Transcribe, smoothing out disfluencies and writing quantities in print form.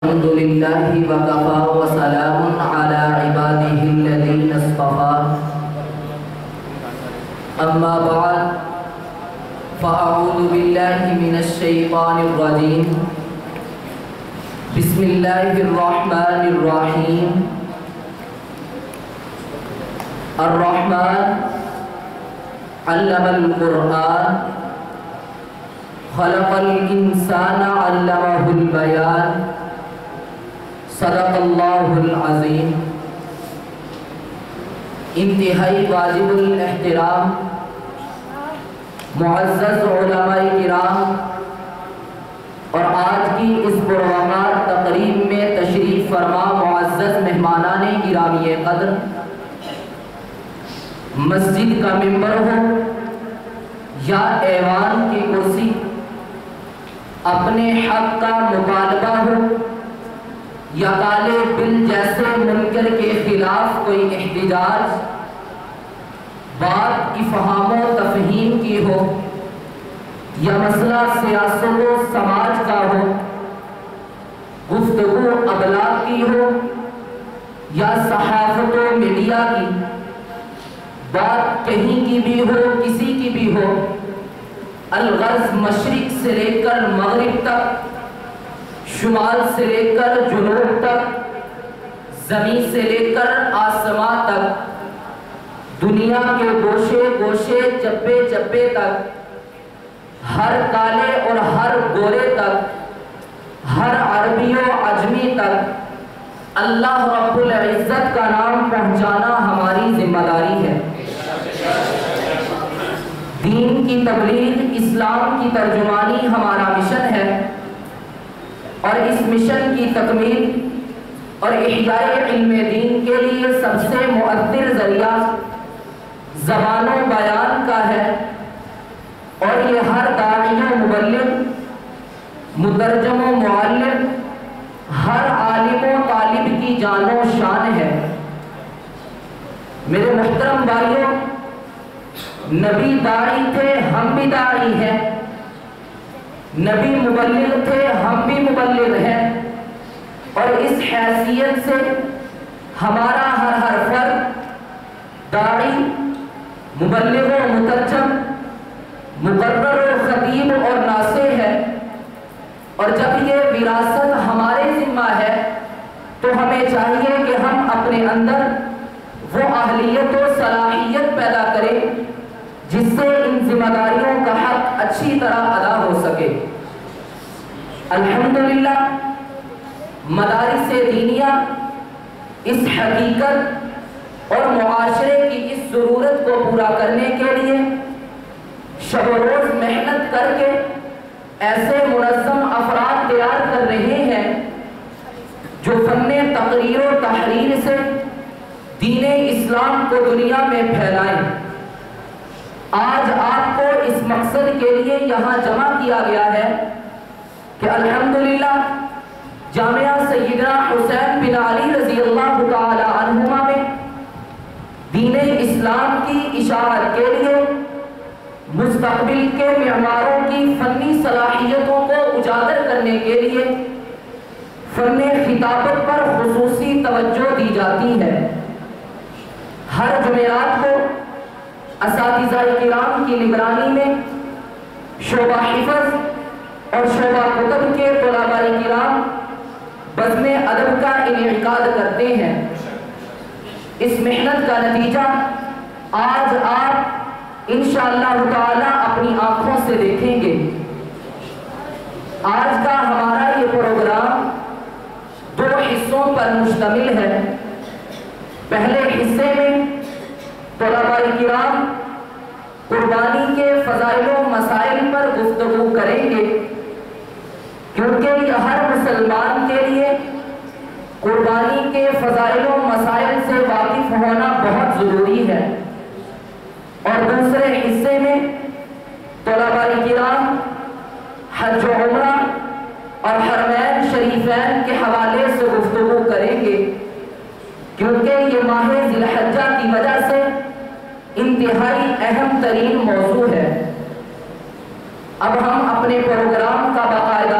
الحمد لله وكفى وسلام على عباده الذين اصطفى أما بعد فأعوذ بالله من الشيطان الرجيم بسم الله الرحمن الرحيم الرحمن علم القرآن خلق الإنسان علمه البيان صدق اللہ العظیم۔ انتہائی واجب الاحترام معزز علماء کرام اور آج کی اس پروقار تقریب میں تشریف فرما معزز مہمانان گرامی قدر، مسجد کا ممبر ہو یا ایوان کی کرسی، اپنے حق کا مطالبہ ہو یا کالے بل جیسے منکر کے خلاف کوئی احتجاج، بات افہام و تفہیم کی ہو یا مسئلہ سیاست و سماج کا ہو، گفتگو ابلاغ کی ہو یا صحافت و میڈیا کی، بات کہیں کی بھی ہو کسی کی بھی ہو، الغرض مشرق سے لے کر مغرب تک، شمال سے لے کر جنوب تک، زمین سے لے کر آسمان تک، دنیا کے گوشے گوشے چپے چپے تک، ہر کالے اور ہر گورے تک، ہر عربی و عجمی تک اللہ رب العزت کا نام پہنچانا ہماری ذمہ داری ہے۔ دین کی تبلیغ، اسلام کی ترجمانی ہمارا مشن ہے، اور اس مشن کی تکمیل اور احیاء علم دین کے لیے سب سے مؤثر ذریعہ زبان و بیان کا ہے، اور یہ ہر داعی و مبلغ، مترجم و معلم، ہر عالم و طالب کی جان و شان ہے۔ میرے محترم بھائیوں، نبی داعی تھے، ہم بھی داعی ہیں، نبی مبلغ تھے، ہم بھی مبلغ ہیں، اور اس حیثیت سے ہمارا ہر فرد داعی، مبلغ و مترجم، مقرر و خطیب اور ناصح ہے، اور جب یہ وراثت ہمارے ذمہ ہے تو ہمیں چاہیے کہ ہم اپنے اندر وہ اہلیت و صلاحیت پیدا کریں جس سے ان ذمہ داریوں کا حق اچھی طرح ادا ہو سکے۔ الحمدللہ مدارس دینیہ اس حقیقت اور معاشرے کی اس ضرورت کو پورا کرنے کے لیے شب و روز محنت کر کے ایسے منظم افراد تیار کر رہے ہیں جو فن تقریر و تحریر سے دین اسلام کو دنیا میں پھیلائیں۔ آج آپ کو اس مقصد کے لیے یہاں جمع کیا گیا ہے کہ الحمدللہ جامعہ سیدنا حسین بن علی رضی اللہ تعالی عنہما میں دین اسلام کی اشاعت کے لیے مستقبل کے معماروں کی فنی صلاحیتوں کو اجاگر کرنے کے لیے فن خطابت پر خصوصی توجہ دی جاتی ہے۔ ہر جمعرات کو اساتذہ کرام کی نگرانی میں شعبہ حفظ اور شعبہ کتب کے طلباء کرام بزم ادب کا انعقاد کرتے ہیں۔ اس محنت کا نتیجہ آج آپ انشاءاللہ تعالی اپنی آنکھوں سے دیکھیں گے۔ آج کا ہمارا یہ پروگرام دو حصوں پر مشتمل ہے۔ پہلے حصے میں طلباء کرام قربانی کے فضائل و مسائل پر گفتگو کریں گے، کیونکہ یہ ہر مسلمان کے لیے قربانی کے فضائل و مسائل سے واقف ہونا بہت ضروری ہے۔ اور دوسرے حصے میں طلباء کرام حج و عمرہ اور حرمین شریفین کے حوالے سے گفتگو کریں گے، کیونکہ یہ ماہ ذی الحجہ کی وجہ سے انتہائی اہم ترین موضوع ہے۔ اب ہم اپنے پروگرام کا باقاعدہ